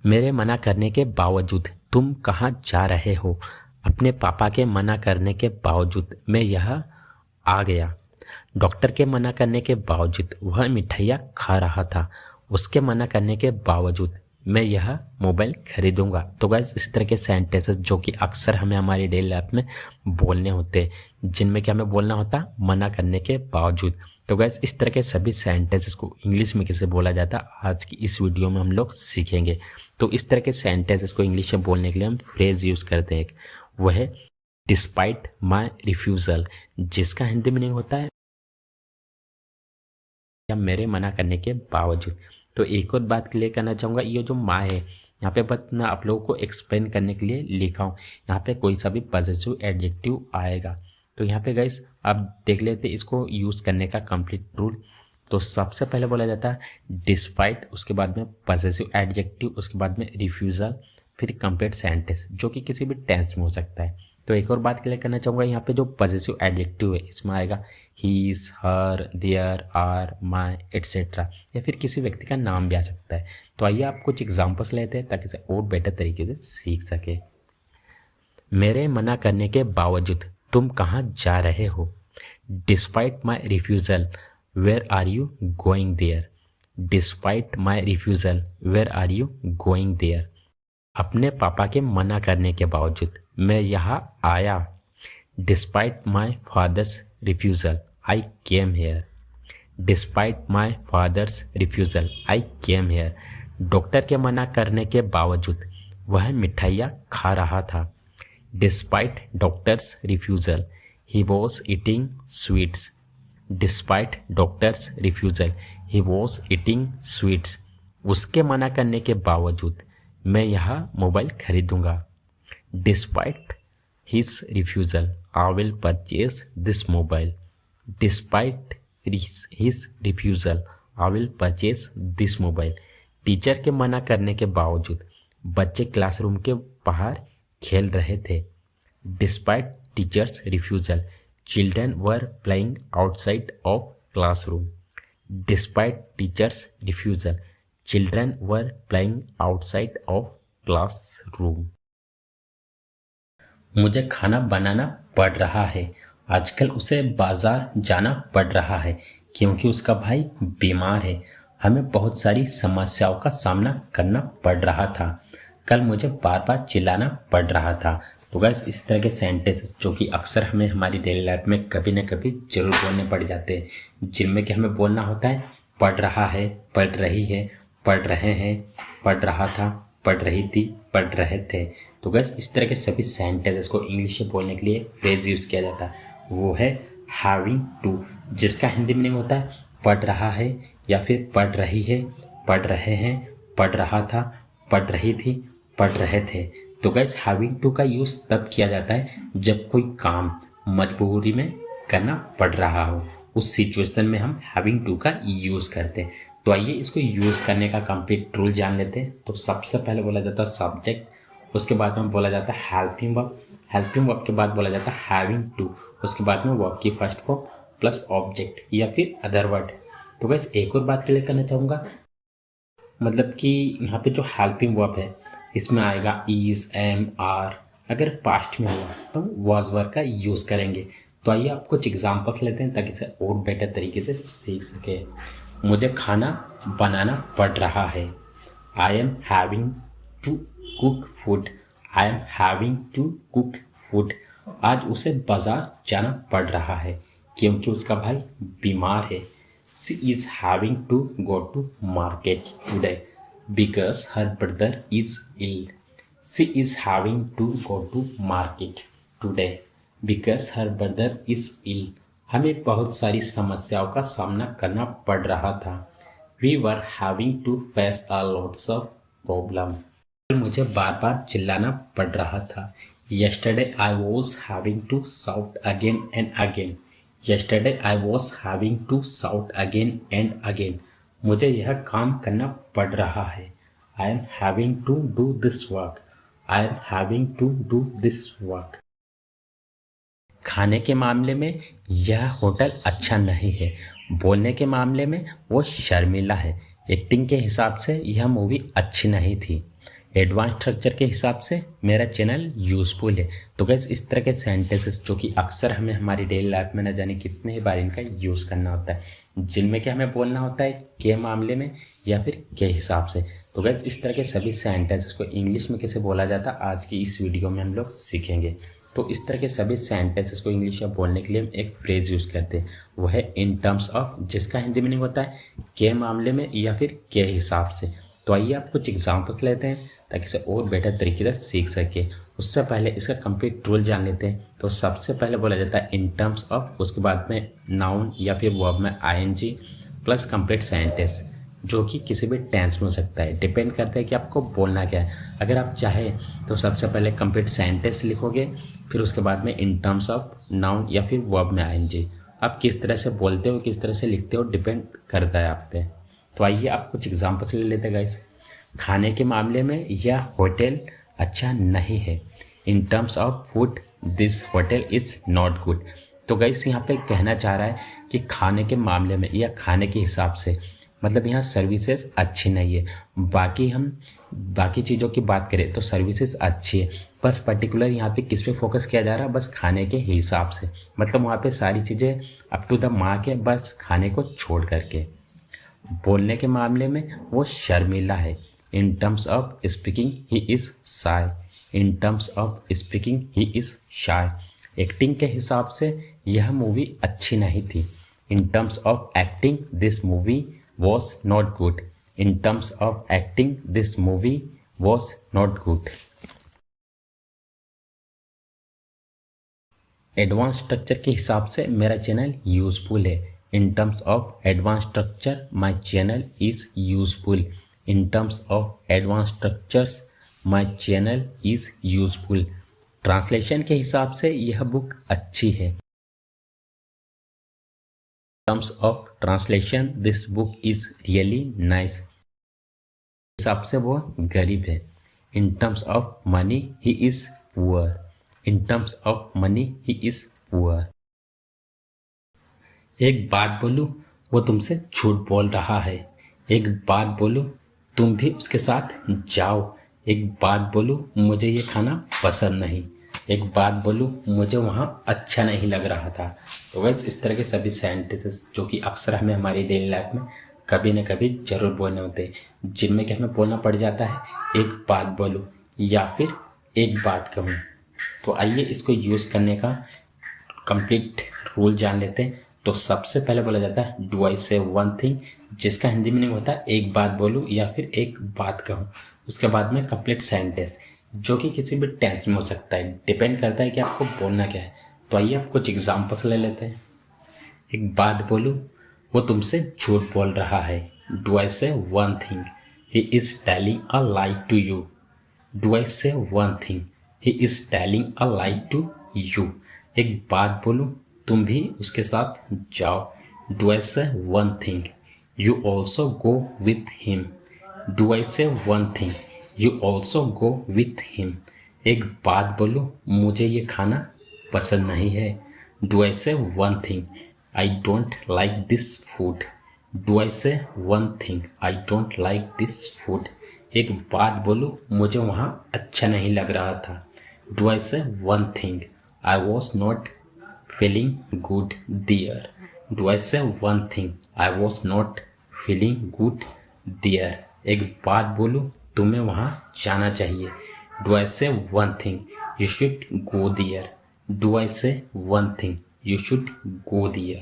मेरे मना करने के बावजूद तुम कहाँ जा रहे हो? अपने पापा के मना करने के बावजूद मैं यहाँ आ गया। डॉक्टर के मना करने के बावजूद वह मिठाइयाँ खा रहा था। उसके मना करने के बावजूद मैं यह मोबाइल खरीदूंगा। तो गाइस इस तरह के सेंटेंसेस जो कि अक्सर हमें हमारी डेली लाइफ में बोलने होते हैं, जिनमें कि हमें बोलना होता है मना करने के बावजूद। तो गाइस इस तरह के सभी सेंटेंसेस को इंग्लिश में कैसे बोला जाता है आज की इस वीडियो में हम लोग सीखेंगे। तो इस तरह के सेंटेंसेस को इंग्लिश में बोलने के लिए हम फ्रेज यूज करते हैं। वह है डिस्पाइट माई रिफ्यूजल, जिसका हिंदी मीनिंग होता है या मेरे मना करने के बावजूद। तो एक और बात क्लियर करना चाहूँगा, ये जो माँ है यहाँ पे बस मैं आप लोगों को एक्सप्लेन करने के लिए लिखा हूँ। यहाँ पे कोई सा भी पॉजिटिव एडजेक्टिव आएगा तो यहाँ पे गाइस आप देख लेते इसको यूज़ करने का कंप्लीट रूल। तो सबसे पहले बोला जाता है डिस्पाइट, उसके बाद में पॉजिटिव एडजेक्टिव, उसके बाद में रिफ्यूज़ल, फिर कंप्लीट सेंटेंस जो कि किसी भी टेंस में हो सकता है। तो एक और बात क्लियर करना चाहूँगा, यहाँ पे जो पॉजिटिव एडजेक्टिव है इसमें आएगा his, her, their, are, my etcetera, या फिर किसी व्यक्ति का नाम भी आ सकता है। तो आइए आप कुछ एग्जांपल्स लेते हैं ताकि इसे और बेटर तरीके से सीख सके। मेरे मना करने के बावजूद तुम कहाँ जा रहे हो? Despite my refusal where are you going there? Despite my refusal where are you going there? अपने पापा के मना करने के बावजूद मैं यहाँ आया। Despite my father's refusal I came here. Despite my father's refusal I came here. Doctor के मना करने के बावजूद वह मिठाइयाँ खा रहा था। Despite doctor's refusal he was eating sweets. Despite doctor's refusal he was eating sweets. उसके मना करने के बावजूद मैं यहाँ मोबाइल खरीदूंगा। Despite his refusal I will purchase this mobile. Despite his refusal I will purchase this mobile. Teacher के मना करने के बावजूद बच्चे क्लासरूम के बाहर खेल रहे थे। Despite teachers refusal children were playing outside of classroom. Despite teachers refusal children were playing outside of classroom. मुझे खाना बनाना पड़ रहा है। आजकल उसे बाजार जाना पड़ रहा है क्योंकि उसका भाई बीमार है। हमें बहुत सारी समस्याओं का सामना करना पड़ रहा था। कल मुझे बार बार चिल्लाना पड़ रहा था। तो गाइस इस तरह के सेंटेंसेस जो कि अक्सर हमें हमारी डेली लाइफ में कभी ना कभी जरूर बोलने पड़ जाते हैं, जिनमें कि हमें बोलना होता है पढ़ रहा है, पढ़ रही है, पढ़ रहे हैं, पढ़ रहा था, पढ़ रही थी, पढ़ रहे थे। तो गाइस इस तरह के सभी सेंटेंसेस को इंग्लिश में बोलने के लिए फ्रेज यूज़ किया जाता है। वो है हैविंग टू, जिसका हिंदी मीनिंग होता है पढ़ रहा है या फिर पढ़ रही है, पढ़ रहे हैं, पढ़ रहा था, पढ़ रही थी, पढ़ रहे थे। तो गाइस हैविंग टू का यूज़ तब किया जाता है जब कोई काम मजबूरी में करना पड़ रहा हो, उस सिचुएशन में हम हैविंग टू का यूज़ करते हैं। तो आइए इसको यूज़ करने का कंप्लीट रूल जान लेते हैं। तो सबसे पहले बोला जाता है सब्जेक्ट, उसके बाद में बोला जाता है हेल्पिंग वर्ब, हेल्पिंग वर्ब के बाद बोला जाता है हैविंग टू, उसके बाद में वर्ब की फर्स्ट फॉर्म प्लस ऑब्जेक्ट या फिर अदर वर्ड। तो गाइस एक और बात क्लियर करना चाहूँगा, मतलब कि यहाँ पे जो हेल्पिंग वर्ब है इसमें आएगा इज, एम, आर। अगर पास्ट में हुआ तो वाज वर्ब का यूज़ करेंगे। तो आइए आप कुछ एग्जांपल्स लेते हैं ताकि इसे और बेटर तरीके से सीख सके। मुझे खाना बनाना पड़ रहा है। I am having to cook food. I am having to cook food. आज उसे बाजार जाना पड़ रहा है क्योंकि उसका भाई बीमार है। She is having to go to market today because her brother is ill. She is having to go to market today because her brother is ill. हमें बहुत सारी समस्याओं का सामना करना पड़ रहा था। We were having to face a lots of problem. मुझे बार बार चिल्लाना पड़ रहा था। Yesterday I was having to shout again and again. Yesterday I was having to shout again and again. मुझे यह काम करना पड़ रहा है। I am having to do this work. I am having to do this work. खाने के मामले में यह होटल अच्छा नहीं है। बोलने के मामले में वो शर्मिला है। एक्टिंग के हिसाब से यह मूवी अच्छी नहीं थी। एडवांस स्ट्रक्चर के हिसाब से मेरा चैनल यूज़फुल है। तो गैस इस तरह के सेंटेंसेस जो कि अक्सर हमें हमारी डेली लाइफ में न जाने कितने ही बार इनका यूज़ करना होता है, जिनमें कि हमें बोलना होता है के मामले में या फिर के हिसाब से। तो गैस इस तरह के सभी सेंटेंसेस को इंग्लिश में कैसे बोला जाता है आज की इस वीडियो में हम लोग सीखेंगे। तो इस तरह के सभी सेंटेंसेस को इंग्लिश में बोलने के लिए हम एक फ्रेज यूज़ करते हैं, वो है इन टर्म्स ऑफ, जिसका हिंदी मीनिंग होता है के मामले में या फिर के हिसाब से। तो आइए आप कुछ एग्जांपल्स लेते हैं ताकि इसे और बेटर तरीके से सीख सके। उससे पहले इसका कंप्लीट रूल जान लेते हैं। तो सबसे पहले बोला जाता है इन टर्म्स ऑफ, उसके बाद में नाउन या फिर वर्ब में आईएनजी प्लस कंप्लीट सेंटेंस, जो कि किसी भी टेंस में हो सकता है, डिपेंड करता है कि आपको बोलना क्या है। अगर आप चाहें तो सबसे पहले कंप्लीट सेंटेंस लिखोगे, फिर उसके बाद में इन टर्म्स ऑफ, नाउन या फिर वर्ब में आईएनजी। आप किस तरह से बोलते हो, किस तरह से लिखते हो, डिपेंड करता है आप पे। तो आइए आप कुछ एग्जाम्पल्स ले लेते हैं गाइस। खाने के मामले में यह होटल अच्छा नहीं है। In terms of food this hotel is not good. तो गाइस यहाँ पे कहना चाह रहा है कि खाने के मामले में या खाने के हिसाब से, मतलब यहाँ सर्विसेज अच्छी नहीं है। बाकी चीज़ों की बात करें तो सर्विसेज अच्छी है, बस पर्टिकुलर यहाँ पे किस पे फोकस किया जा रहा है, बस खाने के हिसाब से। मतलब वहाँ पे सारी चीज़ें अप टू द मार्क है, बस खाने को छोड़ करके। बोलने के मामले में वो शर्मीला है। In terms of speaking he is shy. In terms of speaking he is shy. Acting के हिसाब से यह मूवी अच्छी नहीं थी। In terms of acting this movie was not good. In terms of acting this movie was not good. Advance structure के हिसाब से मेरा चैनल यूजफुल है। In terms of advance structure my channel is useful. In terms of advance structures my channel is useful. Translation के हिसाब से यह book अच्छी है। Terms of translation this book is really nice. हिसाब से वो गरीब है। In terms of money he is poor. In terms of money he is poor. एक बात बोलूं, वो तुमसे झूठ बोल रहा है। एक बात बोलूं, तुम भी उसके साथ जाओ। एक बात बोलूं, मुझे ये खाना पसंद नहीं। एक बात बोलूं, मुझे वहाँ अच्छा नहीं लग रहा था। तो वैसे इस तरह के सभी सेंटेंसेस जो कि अक्सर हमें हमारी डेली लाइफ में कभी न कभी ज़रूर बोलने होते हैं, जिनमें कि हमें बोलना पड़ जाता है एक बात बोलूं या फिर एक बात कहूँ। तो आइए इसको यूज़ करने का कंप्लीट रूल जान लेते हैं। तो सबसे पहले बोला जाता है do I say one thing, जिसका हिंदी मीनिंग होता है एक बात बोलूँ या फिर एक बात कहूँ। उसके बाद में कंप्लीट सेंटेंस, जो कि किसी भी टेंस में हो सकता है, डिपेंड करता है कि आपको बोलना क्या है। तो आइए आप कुछ एग्जाम्पल्स ले लेते हैं। एक बात बोलूँ, वो तुमसे झूठ बोल रहा है। Do I say one thing, he is telling a lie to you. Do I say one thing, he is telling a lie to you. एक बात बोलूँ, तुम भी उसके साथ जाओ। Do I say one thing, you also go with him. Do I say one thing, you also go with him. एक बात बोलूँ, मुझे ये खाना पसंद नहीं है। Do I say one thing, I don't like this food. Do I say one thing, I don't like this food. एक बात बोलूँ, मुझे वहाँ अच्छा नहीं लग रहा था। Do I say one thing, I was not feeling good there. Do I say one thing? I was not feeling good there. एक बात बोलूँ, तुम्हें वहाँ जाना चाहिए। Do I say one thing? You should go there. Do I say one thing? You should go there.